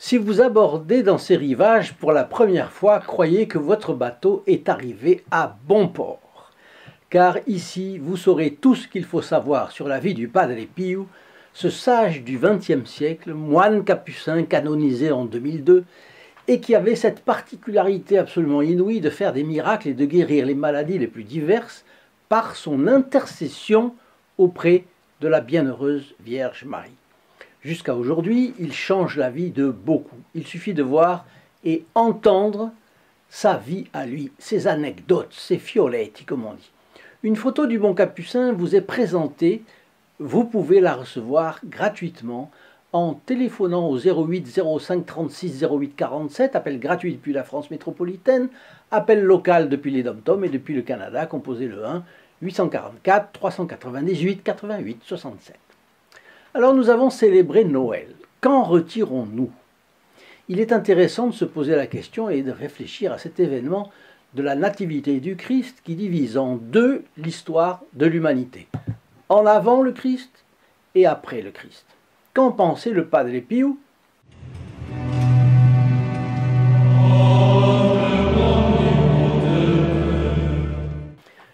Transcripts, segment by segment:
Si vous abordez dans ces rivages pour la première fois, croyez que votre bateau est arrivé à bon port. Car ici, vous saurez tout ce qu'il faut savoir sur la vie du Padre Pio, ce sage du XXe siècle, moine capucin canonisé en 2002, et qui avait cette particularité absolument inouïe de faire des miracles et de guérir les maladies les plus diverses par son intercession auprès de la bienheureuse Vierge Marie. Jusqu'à aujourd'hui, il change la vie de beaucoup. Il suffit de voir et entendre sa vie à lui, ses anecdotes, ses fioletti, comme on dit. Une photo du bon capucin vous est présentée. Vous pouvez la recevoir gratuitement en téléphonant au 08 05 36 08 47, appel gratuit depuis la France métropolitaine, appel local depuis les DOM-TOM et depuis le Canada, composez le 1 844 398 88 67. Alors nous avons célébré Noël. Qu'en retirons-nous? Il est intéressant de se poser la question et de réfléchir à cet événement de la nativité du Christ qui divise en deux l'histoire de l'humanité. En avant le Christ et après le Christ. Qu'en pensait le Padre Pio?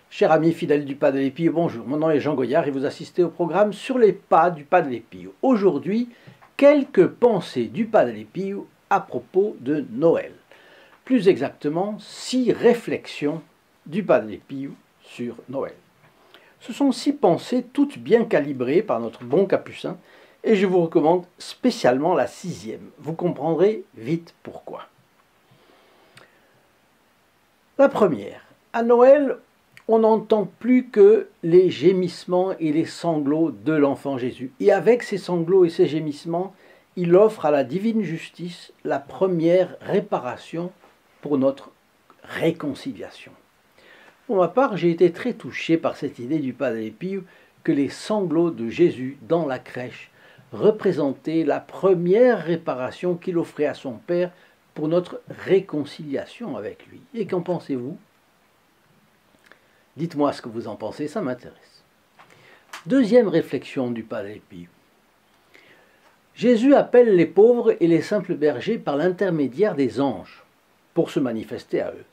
Chers amis fidèles du Padre Pio, bonjour, mon nom est Jean Goyard et vous assistez au programme Sur les pas du Padre Pio. Aujourd'hui, quelques pensées du Padre Pio à propos de Noël. Plus exactement, 6 réflexions du Padre Pio sur Noël. Ce sont 6 pensées toutes bien calibrées par notre bon capucin et je vous recommande spécialement la 6e. Vous comprendrez vite pourquoi. La première, à Noël, on n'entend plus que les gémissements et les sanglots de l'enfant Jésus. Et avec ces sanglots et ces gémissements, il offre à la divine justice la première réparation pour notre réconciliation. Pour ma part, j'ai été très touché par cette idée du Padre Pio que les sanglots de Jésus dans la crèche représentaient la première réparation qu'il offrait à son Père pour notre réconciliation avec lui. Et qu'en pensez-vous ? Dites-moi ce que vous en pensez, ça m'intéresse. Deuxième réflexion du Padre Pio. Jésus appelle les pauvres et les simples bergers par l'intermédiaire des anges pour se manifester à eux.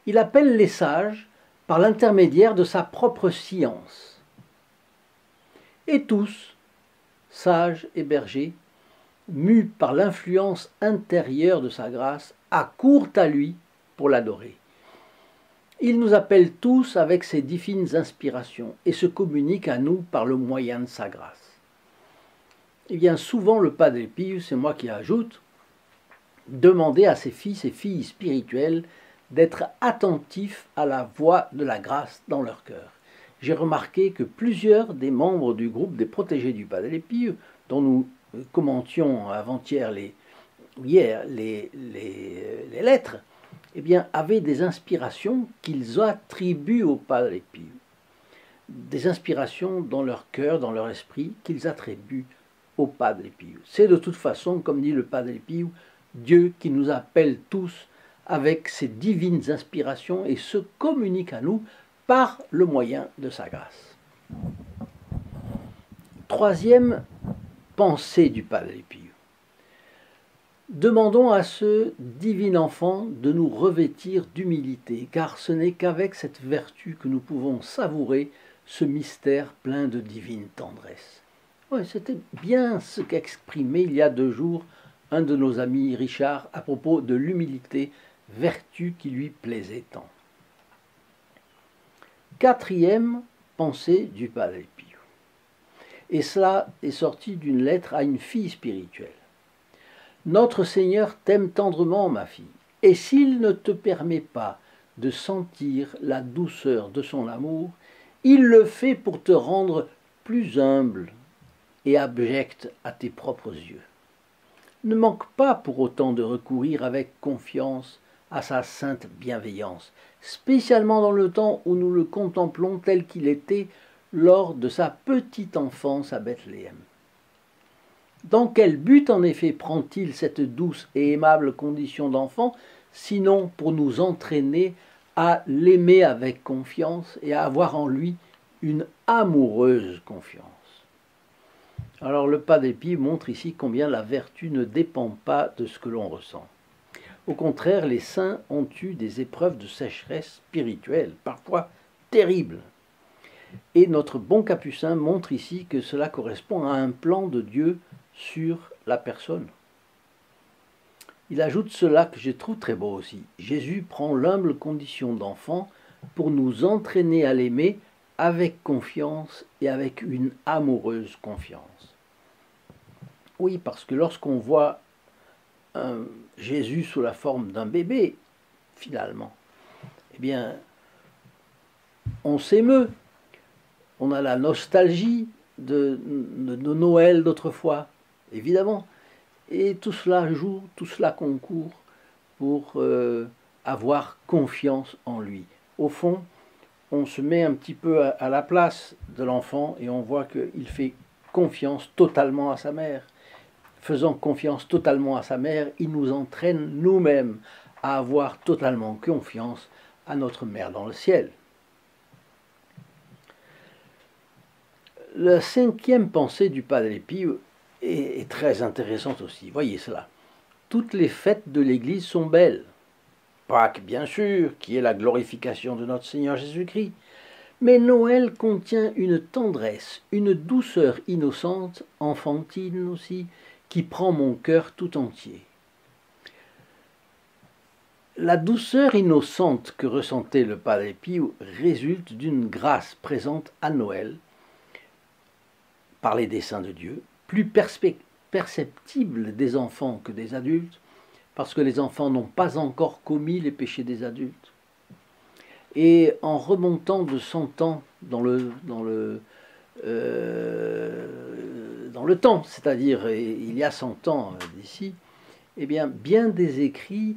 Il appelle les sages par l'intermédiaire de sa propre science. Et tous, sages et bergers, mus par l'influence intérieure de sa grâce, accourent à lui pour l'adorer. Il nous appelle tous avec ses divines inspirations et se communique à nous par le moyen de sa grâce. Et bien souvent le Padre Pio, c'est moi qui ajoute, demandait à ses fils et filles spirituelles d'être attentifs à la voix de la grâce dans leur cœur. J'ai remarqué que plusieurs des membres du groupe des protégés du Padre Pio, dont nous commentions avant-hier les lettres, eh bien, avaient des inspirations qu'ils attribuent au Padre Pio. Des inspirations dans leur cœur, dans leur esprit, qu'ils attribuent au Padre Pio. C'est de toute façon, comme dit le Padre Pio, Dieu qui nous appelle tous avec ses divines inspirations et se communique à nous par le moyen de sa grâce. Troisième pensée du Padre Pio. Demandons à ce divin enfant de nous revêtir d'humilité, car ce n'est qu'avec cette vertu que nous pouvons savourer ce mystère plein de divine tendresse. Ouais, c'était bien ce qu'exprimait il y a 2 jours un de nos amis, Richard, à propos de l'humilité, vertu qui lui plaisait tant. Quatrième pensée du Padre Pio. Et cela est sorti d'une lettre à une fille spirituelle. Notre Seigneur t'aime tendrement, ma fille, et s'il ne te permet pas de sentir la douceur de son amour, il le fait pour te rendre plus humble et abjecte à tes propres yeux. Ne manque pas pour autant de recourir avec confiance à sa sainte bienveillance, spécialement dans le temps où nous le contemplons tel qu'il était lors de sa petite enfance à Bethléem. Dans quel but, en effet, prend-il cette douce et aimable condition d'enfant, sinon pour nous entraîner à l'aimer avec confiance et à avoir en lui une amoureuse confiance? Alors le pas d'épi montre ici combien la vertu ne dépend pas de ce que l'on ressent. Au contraire, les saints ont eu des épreuves de sécheresse spirituelle, parfois terribles. Et notre bon capucin montre ici que cela correspond à un plan de Dieu sur la personne. Il ajoute cela que je trouve très beau aussi. Jésus prend l'humble condition d'enfant pour nous entraîner à l'aimer avec confiance et avec une amoureuse confiance. Oui, parce que lorsqu'on voit Jésus sous la forme d'un bébé, finalement, eh bien, on s'émeut. On a la nostalgie de Noël d'autrefois, évidemment. Et tout cela joue, tout cela concourt pour avoir confiance en lui. Au fond, on se met un petit peu à la place de l'enfant et on voit qu'il fait confiance totalement à sa mère. Faisant confiance totalement à sa mère, il nous entraîne nous-mêmes à avoir totalement confiance à notre mère dans le ciel. La cinquième pensée du Padre Pio est très intéressante aussi. Voyez cela. Toutes les fêtes de l'Église sont belles. Pâques, bien sûr, qui est la glorification de notre Seigneur Jésus-Christ. Mais Noël contient une tendresse, une douceur innocente, enfantine aussi, qui prend mon cœur tout entier. La douceur innocente que ressentait le Padre Pio résulte d'une grâce présente à Noël, par les desseins de Dieu, plus perceptible des enfants que des adultes, parce que les enfants n'ont pas encore commis les péchés des adultes. Et en remontant de 100 ans dans le temps, c'est-à-dire il y a 100 ans d'ici, eh bien des écrits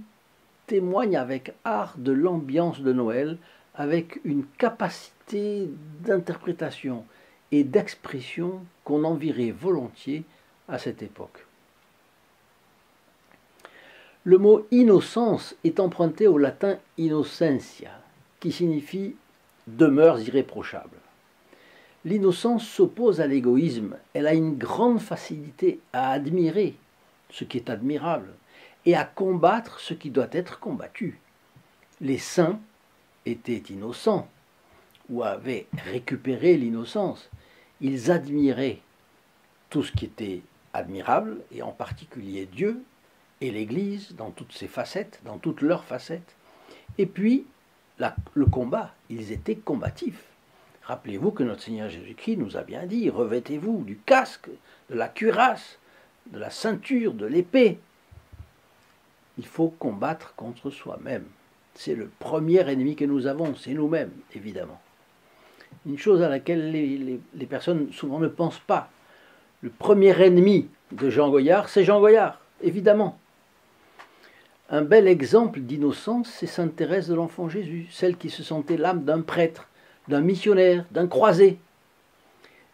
témoignent avec art de l'ambiance de Noël, avec une capacité d'interprétation et d'expression qu'on envierait volontiers à cette époque. Le mot innocence est emprunté au latin innocentia, qui signifie demeures irréprochables. L'innocence s'oppose à l'égoïsme, elle a une grande facilité à admirer ce qui est admirable et à combattre ce qui doit être combattu. Les saints étaient innocents ou avaient récupéré l'innocence. Ils admiraient tout ce qui était admirable, et en particulier Dieu et l'Église dans toutes ses facettes, dans toutes leurs facettes. Et puis, le combat, ils étaient combatifs. Rappelez-vous que notre Seigneur Jésus-Christ nous a bien dit, revêtez-vous du casque, de la cuirasse, de la ceinture, de l'épée. Il faut combattre contre soi-même. C'est le premier ennemi que nous avons, c'est nous-mêmes, évidemment. Une chose à laquelle les personnes souvent ne pensent pas. Le premier ennemi de Jean Goyard, c'est Jean Goyard, évidemment. Un bel exemple d'innocence, c'est Sainte Thérèse de l'Enfant Jésus, celle qui se sentait l'âme d'un prêtre, d'un missionnaire, d'un croisé.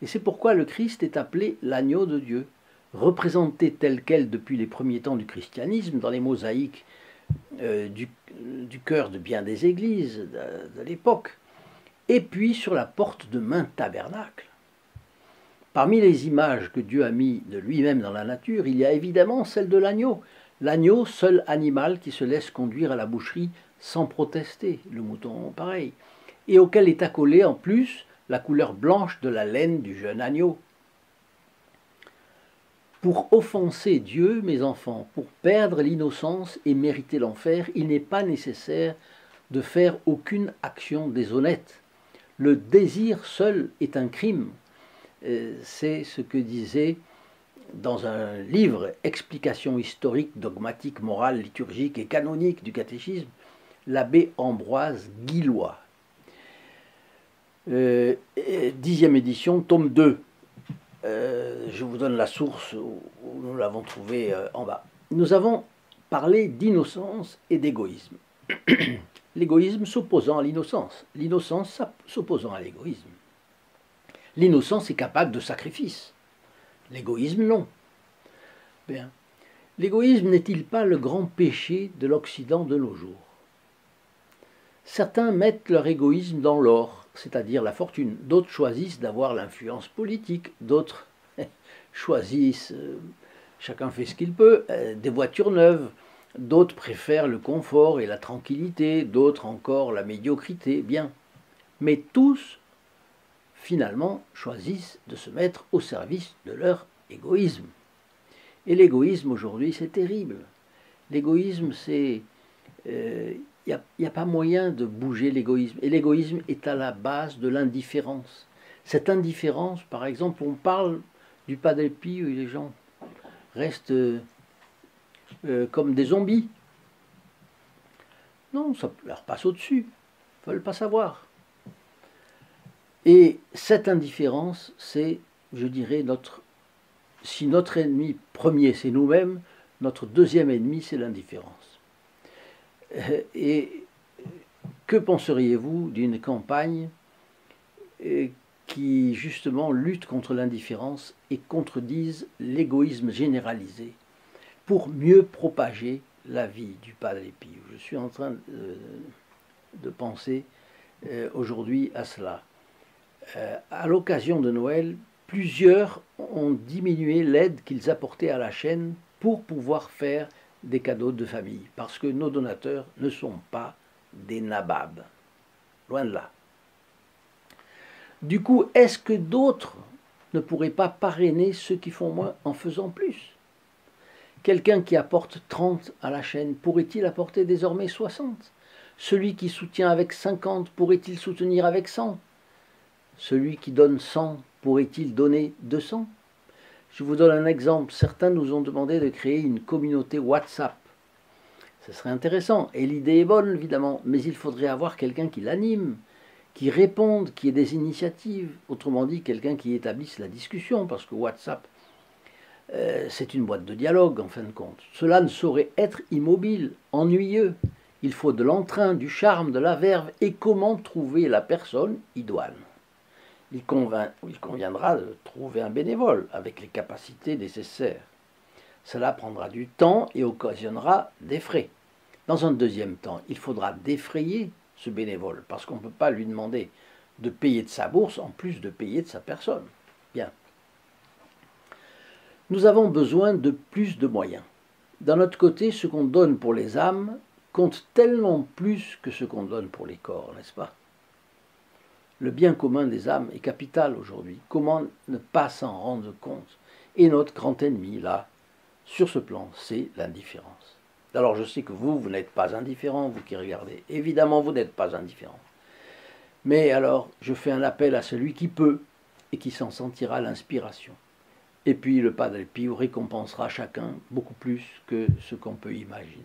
Et c'est pourquoi le Christ est appelé l'agneau de Dieu, représenté tel quel depuis les premiers temps du christianisme, dans les mosaïques du chœur de bien des églises de l'époque, et puis sur la porte de maint tabernacle. Parmi les images que Dieu a mis de lui-même dans la nature, il y a évidemment celle de l'agneau. L'agneau, seul animal qui se laisse conduire à la boucherie sans protester, le mouton pareil, et auquel est accolée en plus la couleur blanche de la laine du jeune agneau. Pour offenser Dieu, mes enfants, pour perdre l'innocence et mériter l'enfer, il n'est pas nécessaire de faire aucune action déshonnête. Le désir seul est un crime. C'est ce que disait dans un livre « Explication historique, dogmatique, morale, liturgique et canonique du catéchisme » l'abbé Ambroise Guillois. 10e édition, tome 2. Je vous donne la source où nous l'avons trouvée en bas. Nous avons parlé d'innocence et d'égoïsme. L'égoïsme s'opposant à l'innocence, l'innocence s'opposant à l'égoïsme. L'innocence est capable de sacrifice, l'égoïsme non. Bien. L'égoïsme n'est-il pas le grand péché de l'Occident de nos jours? Certains mettent leur égoïsme dans l'or, c'est-à-dire la fortune. D'autres choisissent d'avoir l'influence politique, d'autres choisissent, chacun fait ce qu'il peut, des voitures neuves. D'autres préfèrent le confort et la tranquillité, d'autres encore la médiocrité, bien. Mais tous, finalement, choisissent de se mettre au service de leur égoïsme. Et l'égoïsme aujourd'hui, c'est terrible. L'égoïsme, c'est... Il n'y a pas moyen de bouger l'égoïsme. Et l'égoïsme est à la base de l'indifférence. Cette indifférence, par exemple, on parle du Padre Pio où les gens restent comme des zombies. Non, ça leur passe au-dessus. Ils ne veulent pas savoir. Et cette indifférence, c'est, je dirais, si notre ennemi premier, c'est nous-mêmes, notre deuxième ennemi, c'est l'indifférence. Et que penseriez-vous d'une campagne qui, justement, lutte contre l'indifférence et contredise l'égoïsme généralisé pour mieux propager la vie du Padre Pio? Je suis en train de penser aujourd'hui à cela. À l'occasion de Noël, plusieurs ont diminué l'aide qu'ils apportaient à la chaîne pour pouvoir faire des cadeaux de famille, parce que nos donateurs ne sont pas des nababs, loin de là. Du coup, est-ce que d'autres ne pourraient pas parrainer ceux qui font moins en faisant plus? Quelqu'un qui apporte 30 à la chaîne, pourrait-il apporter désormais 60? Celui qui soutient avec 50, pourrait-il soutenir avec 100? Celui qui donne 100, pourrait-il donner 200? Je vous donne un exemple. Certains nous ont demandé de créer une communauté WhatsApp. Ce serait intéressant. Et l'idée est bonne, évidemment. Mais il faudrait avoir quelqu'un qui l'anime, qui réponde, qui ait des initiatives. Autrement dit, quelqu'un qui établisse la discussion. Parce que WhatsApp, c'est une boîte de dialogue, en fin de compte. Cela ne saurait être immobile, ennuyeux. Il faut de l'entrain, du charme, de la verve. Et comment trouver la personne idoine? Il conviendra de trouver un bénévole avec les capacités nécessaires. Cela prendra du temps et occasionnera des frais. Dans un deuxième temps, il faudra défrayer ce bénévole, parce qu'on ne peut pas lui demander de payer de sa bourse en plus de payer de sa personne. Bien. Nous avons besoin de plus de moyens. D'un autre côté, ce qu'on donne pour les âmes compte tellement plus que ce qu'on donne pour les corps, n'est-ce pas? Le bien commun des âmes est capital aujourd'hui. Comment ne pas s'en rendre compte? Et notre grand ennemi, là, sur ce plan, c'est l'indifférence. Alors je sais que vous n'êtes pas indifférent, vous qui regardez. Évidemment, vous n'êtes pas indifférent. Mais alors, je fais un appel à celui qui peut et qui s'en sentira l'inspiration. Et puis le Padre Pio récompensera chacun beaucoup plus que ce qu'on peut imaginer.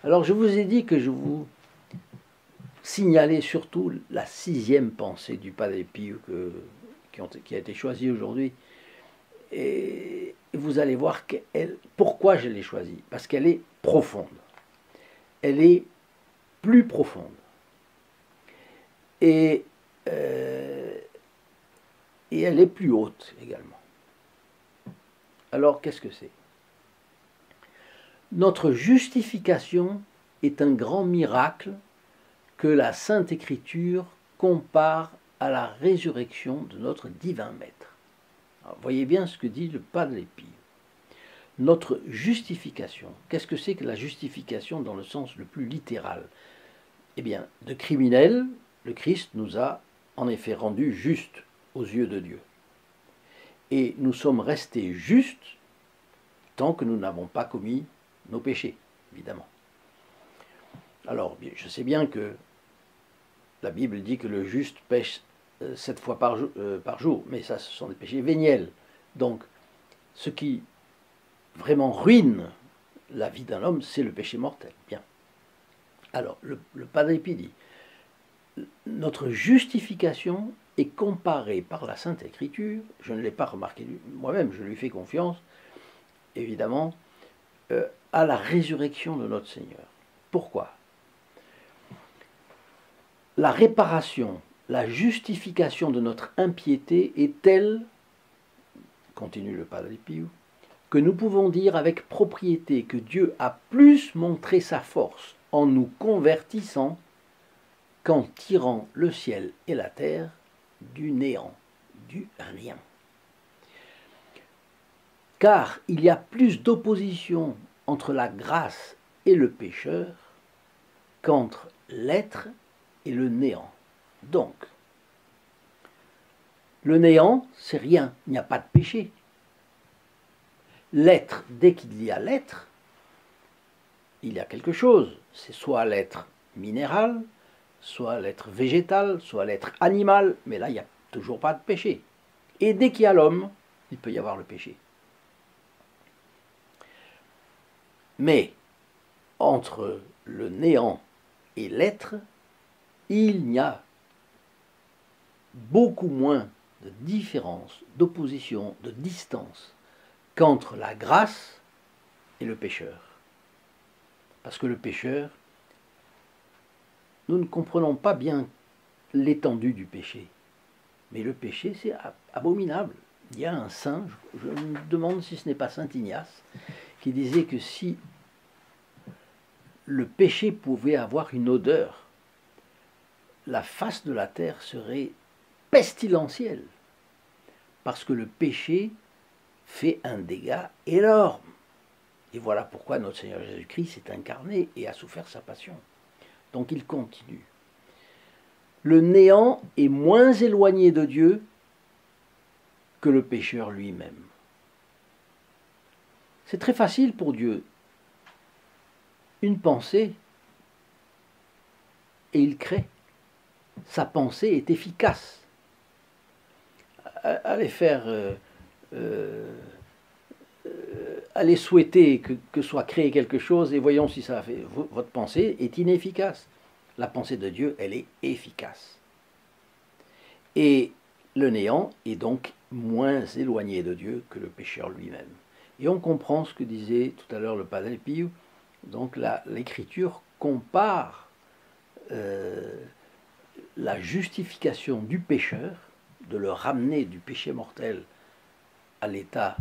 Alors je vous ai dit que je vous signalais surtout la 6e pensée du Padre Pio qui a été choisie aujourd'hui. Et vous allez voir pourquoi je l'ai choisie. Parce qu'elle est profonde. Elle est plus profonde. Et elle est plus haute également. Alors, qu'est-ce que c'est? Notre justification est un grand miracle que la Sainte Écriture compare à la résurrection de notre divin Maître. Alors, voyez bien ce que dit le Padre Pio. Notre justification, qu'est-ce que c'est que la justification dans le sens le plus littéral? Eh bien, de criminels, le Christ nous a en effet rendus justes aux yeux de Dieu. Et nous sommes restés justes tant que nous n'avons pas commis nos péchés, évidemment. Alors, je sais bien que la Bible dit que le juste pêche 7 fois par jour, mais ça, ce sont des péchés véniels. Donc, ce qui vraiment ruine la vie d'un homme, c'est le péché mortel. Bien. Alors, le Padre Pio dit, notre justification est comparée par la Sainte Écriture, je ne l'ai pas remarqué moi-même, je lui fais confiance, évidemment, à la résurrection de notre Seigneur. Pourquoi? La réparation, la justification de notre impiété est telle, continue le Padre Pio, que nous pouvons dire avec propriété que Dieu a plus montré sa force en nous convertissant qu'en tirant le ciel et la terre du néant, du rien. car il y a plus d'opposition entre la grâce et le pécheur qu'entre l'être et le néant. Donc, le néant, c'est rien, il n'y a pas de péché. L'être, dès qu'il y a l'être, il y a quelque chose. C'est soit l'être minéral, soit l'être végétal, soit l'être animal, mais là, il n'y a toujours pas de péché. Et dès qu'il y a l'homme, il peut y avoir le péché. Mais entre le néant et l'être, il n'y a beaucoup moins de différence, d'opposition, de distance qu'entre la grâce et le pécheur. Parce que le pécheur, nous ne comprenons pas bien l'étendue du péché. Mais le péché, c'est abominable. Il y a un saint, je me demande si ce n'est pas saint Ignace, qui disait que si le péché pouvait avoir une odeur, la face de la terre serait pestilentielle, parce que le péché fait un dégât énorme. Et voilà pourquoi notre Seigneur Jésus-Christ s'est incarné et a souffert sa passion. Donc il continue. Le néant est moins éloigné de Dieu que le pécheur lui-même. C'est très facile pour Dieu. Une pensée, et il crée. Sa pensée est efficace. Allez souhaiter que soit créé quelque chose et voyons si ça fait. Votre pensée est inefficace. La pensée de Dieu, elle est efficace. Et le néant est donc moins éloigné de Dieu que le pécheur lui-même. Et on comprend ce que disait tout à l'heure le Padre Pio. Donc l'Écriture compare la justification du pécheur, de le ramener du péché mortel à l'état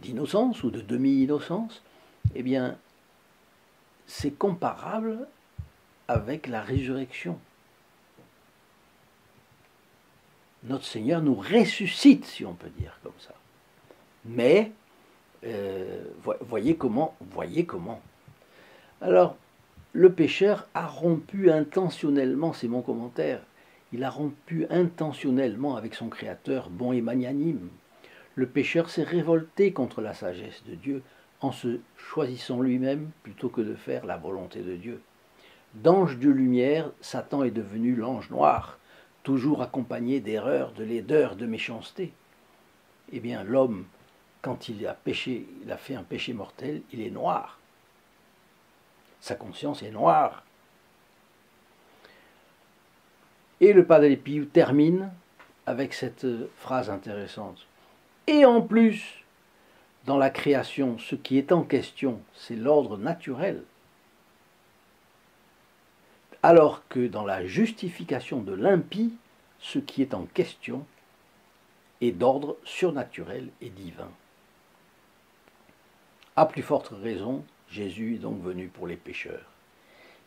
d'innocence ou de demi-innocence, eh bien, c'est comparable avec la résurrection. Notre Seigneur nous ressuscite, si on peut dire comme ça. Mais, voyez comment. Alors, le pécheur a rompu intentionnellement, c'est mon commentaire, il a rompu intentionnellement avec son Créateur bon et magnanime. Le pécheur s'est révolté contre la sagesse de Dieu en se choisissant lui-même plutôt que de faire la volonté de Dieu. D'ange de lumière, Satan est devenu l'ange noir, toujours accompagné d'erreurs, de laideur, de méchanceté. Eh bien, l'homme, quand il a péché, il a fait un péché mortel, il est noir. Sa conscience est noire. Et le Padre Pio termine avec cette phrase intéressante. Et en plus, dans la création, ce qui est en question, c'est l'ordre naturel. Alors que dans la justification de l'impie, ce qui est en question est d'ordre surnaturel et divin. À plus forte raison, Jésus est donc venu pour les pécheurs.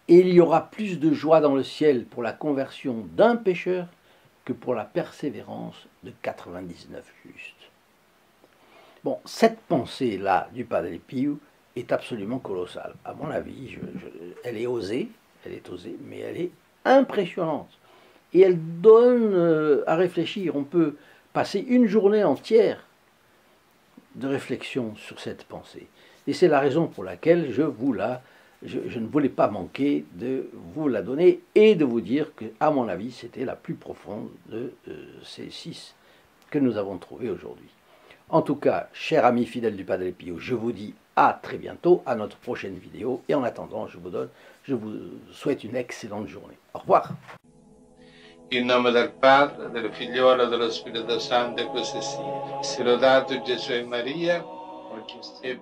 Et il y aura plus de joie dans le ciel pour la conversion d'un pécheur que pour la persévérance de 99 justes. Bon, cette pensée-là du Padre Pio est absolument colossale. À mon avis, elle est osée, mais elle est impressionnante. Et elle donne à réfléchir. On peut passer une journée entière de réflexion sur cette pensée. Et c'est la raison pour laquelle je ne voulais pas manquer de vous la donner et de vous dire que, à mon avis, c'était la plus profonde de ces 6 que nous avons trouvées aujourd'hui. En tout cas, chers amis fidèles du Padre Pio, je vous dis à très bientôt, à notre prochaine vidéo. Et en attendant, je vous souhaite une excellente journée. Au revoir. In nome del Padre, del Figliolo e dello Spirito Santo, e così sia. Sia lodato Gesù e Maria, oggi e